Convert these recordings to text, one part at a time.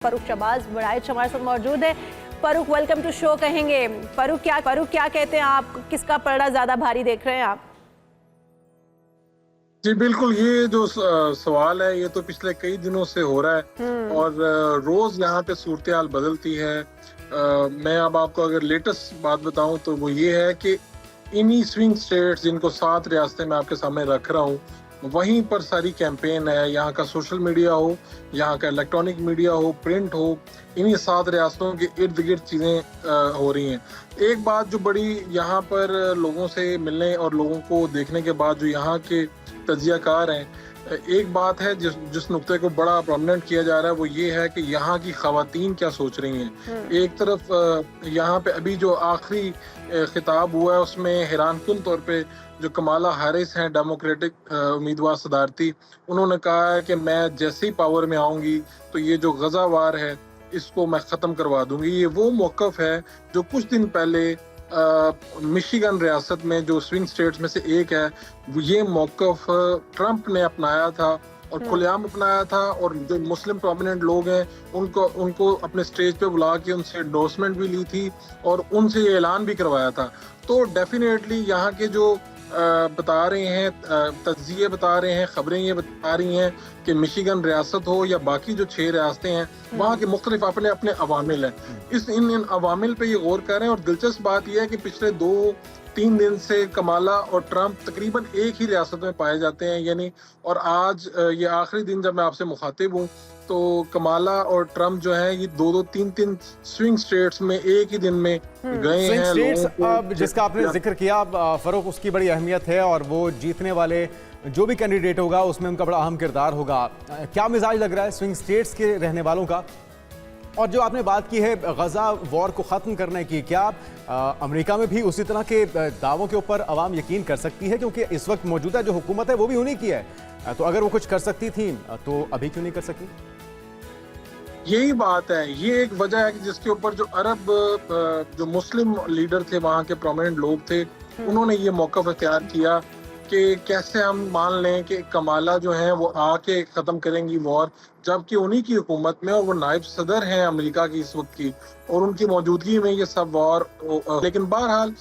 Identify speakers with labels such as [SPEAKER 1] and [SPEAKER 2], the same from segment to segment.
[SPEAKER 1] फरूख शहबाज बड़ाइच हमारे साथ मौजूद है। फरूख, वेलकम टू शो कहेंगे। फरूख क्या कहते हैं आप, किसका पलड़ा ज्यादा भारी देख रहे हैं आप?
[SPEAKER 2] जी बिल्कुल, ये जो सवाल है ये तो पिछले कई दिनों से हो रहा है और रोज यहाँ पे सूरत हाल बदलती है। मैं अब आपको अगर लेटेस्ट बात बताऊं तो वो ये है कि इन्हीं स्विंग स्टेट्स जिनको 7 रियासतें मैं आपके सामने रख रहा हूँ, वहीं पर सारी कैंपेन है। यहाँ का सोशल मीडिया हो, यहाँ का इलेक्ट्रॉनिक मीडिया हो, प्रिंट हो, इन्हीं 7 रियासतों के इर्द गिर्द चीजें हो रही हैं। एक बात जो बड़ी यहाँ पर लोगों से मिलने और लोगों को देखने के बाद जो यहाँ के तजियाकार हैं, एक बात है जिस नुक्ते को बड़ा प्रोमिनेंट किया जा रहा है वो ये है कि यहाँ की खवातीन क्या सोच रही हैं। एक तरफ यहाँ पे अभी जो आखिरी खिताब हुआ है उसमें हैरानकुन तौर पे जो कमाला हैरिस हैं, डेमोक्रेटिक उम्मीदवार सदारती, उन्होंने कहा है कि मैं जैसे ही पावर में आऊंगी तो ये जो गजा वार है इसको मैं खत्म करवा दूंगी। ये वो मौकफ है जो कुछ दिन पहले मिशिगन रियासत में जो स्विंग स्टेट्स में से एक है, ये मौकफ ट्रंप ने अपनाया था और खुलेआम अपनाया था। और जो मुस्लिम प्रोमिनेंट लोग हैं उनको अपने स्टेज पे बुला के उनसे एंडोर्समेंट भी ली थी और उनसे ये ऐलान भी करवाया था। तो डेफिनेटली यहाँ के जो बता रहे हैं, तज्जिए बता रहे हैं, खबरें ये बता रही हैं कि मिशिगन रियासत हो या बाकी जो 6 रियासतें हैं, वहाँ के मुख्तलिफ अपने अपने अवामिल हैं। इन अवामिल पे ये गौर कर रहे हैं। और दिलचस्प बात यह है कि पिछले 2-3 दिन से कमाला और ट्रंप तकरीबन एक ही रियासत में पाए जाते हैं, यानी। और आज ये आखिरी दिन जब मैं आपसे मुखातिब हूँ तो कमाला और ट्रंप जो है ये 2-2, 3-3 स्विंग स्टेट्स में एक ही दिन में गए हैं।
[SPEAKER 3] स्टेट्स जिसका आपने जिक्र किया फरूख, उसकी बड़ी अहमियत है और वो जीतने वाले जो भी कैंडिडेट होगा उसमें उनका बड़ा अहम किरदार होगा। क्या मिजाज लग रहा है स्विंग स्टेट्स के रहने वालों का? और जो आपने बात की है गजा वॉर को ख़त्म करने की, क्या अमेरिका में भी उसी तरह के दावों के ऊपर अवाम यकीन कर सकती है? क्योंकि इस वक्त मौजूदा जो हुकूमत है वो भी उन्हीं की है, तो अगर वो कुछ कर सकती थी तो अभी क्यों नहीं कर सकी?
[SPEAKER 2] यही बात है, ये एक वजह है कि जिसके ऊपर जो अरब जो मुस्लिम लीडर थे, वहाँ के प्रोमिनेंट लोग थे, उन्होंने ये मौका इख्तियार किया कि कैसे हम मान लें कि कमाला जो है वो आके ख़त्म करेंगी वॉर, जबकि उन्हीं की हुकूमत में और वो नायब सदर हैं अमेरिका की इस वक्त की, और उनकी मौजूदगी में ये सब वॉर। लेकिन बहरहाल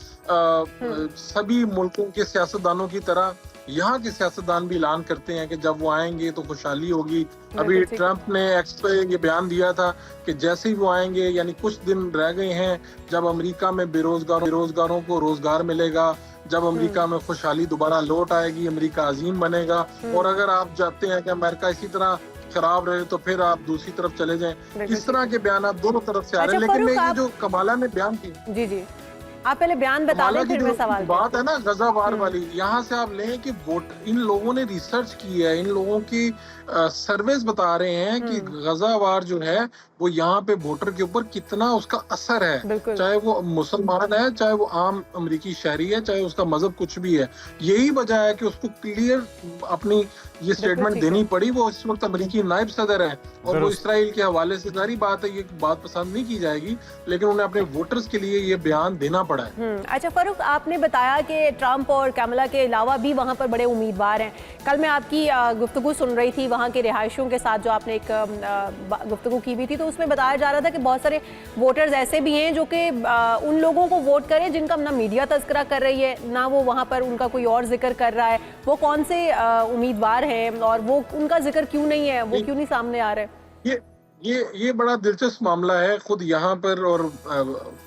[SPEAKER 2] सभी मुल्कों के सियासतदानों की तरह यहाँ के सियासतदान भी ऐलान करते हैं कि जब वो आएंगे तो खुशहाली होगी। अभी ट्रंप ने एक्स पे ये बयान दिया था कि जैसे ही वो आएंगे, यानी कुछ दिन रह गए हैं जब अमेरिका में बेरोजगारों को रोजगार मिलेगा, जब अमेरिका में खुशहाली दोबारा लौट आएगी, अमेरिका अजीम बनेगा। और अगर आप चाहते हैं कि अमेरिका इसी तरह खराब रहे तो फिर आप दूसरी तरफ चले जाएं। इस तरह के बयान आप दोनों तरफ से आ रहे हैं। लेकिन ये जो कमाला ने बयान की,
[SPEAKER 1] जी आप पहले बयान बता दें फिर मैं सवाल
[SPEAKER 2] बात है ना गजा वार वाली, यहाँ से आप लें कि वोट, इन लोगों ने रिसर्च की है, इन लोगों की सर्वेस बता रहे हैं कि गजा वार जो है वो यहाँ पे वोटर के ऊपर कितना उसका असर है, चाहे वो मुसलमान है, चाहे वो आम अमेरिकी शहरी है, चाहे उसका मजहब कुछ भी है। यही वजह है कि उसको क्लियर अपनी ये स्टेटमेंट देनी पड़ी। वो इस वक्त अमेरिकी नायब सदर है और वो इसराइल के हवाले से, सारी बात है, ये बात पसंद नहीं की जाएगी, लेकिन उन्हें अपने वोटर्स के लिए ये बयान देना पड़ा है।
[SPEAKER 1] अच्छा फरूख, आपने बताया कि ट्रंप और कमला के अलावा भी वहाँ पर बड़े उम्मीदवार हैं। कल मैं आपकी गुफ्तगू सुन रही थी वहाँ के रिहायशियों के साथ, जो आपने एक गुफ्तगू की भी थी, तो उसमें बताया जा रहा था कि बहुत सारे वोटर्स ऐसे भी हैं जो कि उन लोगों को वोट करें जिनका ना मीडिया तस्करा कर रही है, ना वो वहाँ पर उनका कोई और जिक्र कर रहा है। वो कौन से उम्मीदवार हैं और वो उनका जिक्र क्यों नहीं है, वो क्यों नहीं सामने आ रहे?
[SPEAKER 2] ये बड़ा दिलचस्प मामला है। खुद यहाँ पर और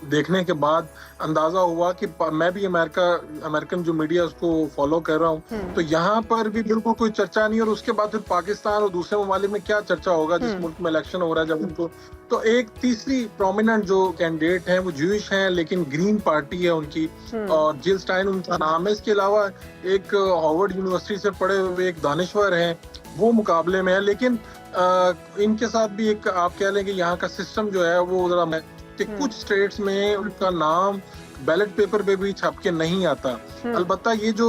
[SPEAKER 2] देखने के बाद अंदाजा हुआ कि मैं भी अमेरिकन जो मीडिया उसको फॉलो कर रहा हूँ, तो यहाँ पर भी बिल्कुल कोई चर्चा नहीं। और उसके बाद फिर पाकिस्तान और दूसरे ममालिक में क्या चर्चा होगा जिस मुल्क में इलेक्शन हो रहा है जब उनको। तो एक तीसरी प्रोमिनेंट जो कैंडिडेट हैं वो ज्यूइश हैं, लेकिन ग्रीन पार्टी है उनकी, और जिल स्टाइन उनका नाम है। इसके अलावा एक हार्वर्ड यूनिवर्सिटी से पढ़े हुए एक दानिश्वर हैं, वो मुकाबले में है। लेकिन इनके साथ भी एक आप कह लें कि यहाँ का सिस्टम जो है वो जरा कि कुछ स्टेट्स में उनका नाम बैलेट पेपर पे भी छप के नहीं आता। अलबत्ता ये जो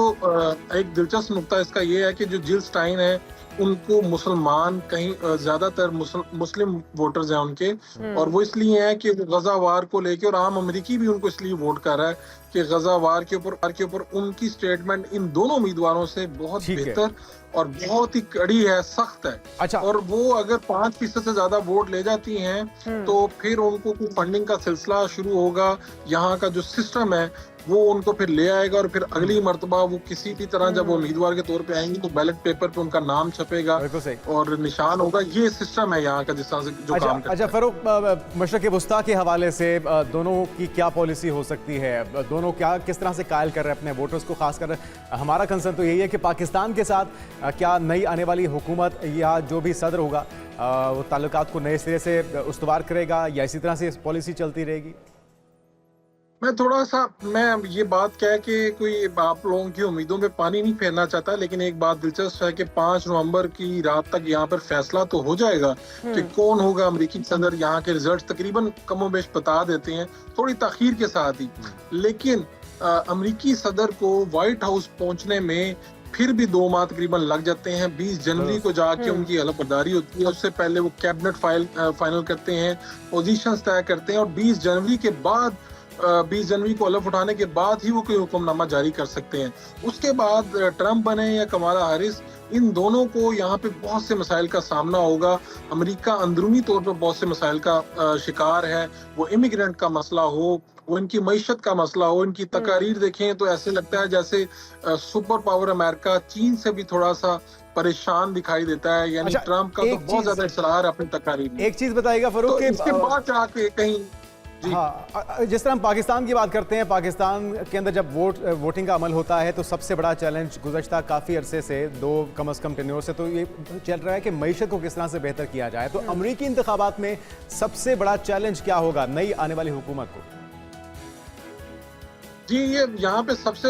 [SPEAKER 2] एक दिलचस्प नुक्ता इसका ये है कि जो जिल स्टाइन है उनको मुसलमान कहीं ज्यादातर मुस्लिम वोटर्स हैं उनके, और वो इसलिए हैं कि वो गजा वार को लेके, और आम अमरीकी भी उनको इसलिए वोट कर रहा है कि गजा वार के ऊपर उनकी स्टेटमेंट इन दोनों उम्मीदवारों से बहुत बेहतर और बहुत ही कड़ी है, सख्त है।
[SPEAKER 3] अच्छा।
[SPEAKER 2] और वो अगर 5% से ज्यादा वोट ले जाती हैं तो फिर उनको कोई फंडिंग का सिलसिला शुरू होगा, यहाँ का जो सिस्टम है वो उनको फिर ले आएगा, और फिर अगली मर्तबा वो किसी भी तरह जब वो उम्मीदवार के तौर पे आएंगे तो बैलेट पेपर पे उनका नाम छपेगा और निशान होगा। ये सिस्टम है यहाँ का जिस तरह से जो काम करता है।
[SPEAKER 3] अच्छा फरूक, मशरक़ वस्ता के हवाले से दोनों की क्या पॉलिसी हो सकती है, दोनों क्या किस तरह से कायल कर रहे हैं अपने वोटर्स को? खासकर हमारा कंसर्न तो यही है कि पाकिस्तान के साथ क्या नई आने वाली हुकूमत या जो भी सदर होगा वो ताल्लुकात को नए सिरे से उस्तवार करेगा या इसी तरह से पॉलिसी चलती रहेगी?
[SPEAKER 2] मैं ये बात क्या है कि कोई आप लोगों की उम्मीदों पे पानी नहीं फेरना चाहता, लेकिन एक बात दिलचस्प है कि 5 नवंबर की रात तक यहाँ पर फैसला तो हो जाएगा कि कौन होगा अमेरिकी सदर। यहाँ के रिजल्ट तकरीबन कमोबेश बता देते हैं, थोड़ी ताखीर के साथ ही, लेकिन अमेरिकी सदर को व्हाइट हाउस पहुंचने में फिर भी 2 माह तकरीबन लग जाते हैं। 20 जनवरी को जाके उनकी हलफबर्दारी होती है, उससे पहले वो कैबिनेट फाइनल करते हैं, पोजीशंस तय करते हैं, और 20 जनवरी के बाद 20 जनवरी को हलफ उठाने के बाद ही वो कोई हुक्मनामा जारी कर सकते हैं। उसके बाद ट्रंप बने या कमाला हैरिस, इन दोनों को यहाँ पे बहुत से मसाइल का सामना होगा। अमेरिका अंदरूनी तौर पर बहुत से मसाइल का शिकार है, वो इमिग्रेंट का मसला हो, वो इनकी मईशत का मसला हो। इनकी तकारीर देखें तो ऐसे लगता है जैसे सुपर पावर अमेरिका चीन से भी थोड़ा सा परेशान दिखाई देता है। यानी ट्रंप का तो बहुत ज्यादा इसरार अपनी तकारीर में।
[SPEAKER 3] एक चीज बताइएगा फरूक,
[SPEAKER 2] तो इसके बाद जाके कहीं
[SPEAKER 3] हाँ, जिस तरह हम पाकिस्तान की बात करते हैं, पाकिस्तान के अंदर जब वोटिंग का अमल होता है तो सबसे बड़ा चैलेंज गुज़श्ता काफ़ी अरसे से, 2 कम से कम टेन्योर से, तो ये चल रहा है कि मईशत को किस तरह से बेहतर किया जाए। तो अमरीकी इंतखाबात में सबसे बड़ा चैलेंज क्या होगा नई आने वाली हुकूमत को?
[SPEAKER 2] जी, ये यहाँ पे सबसे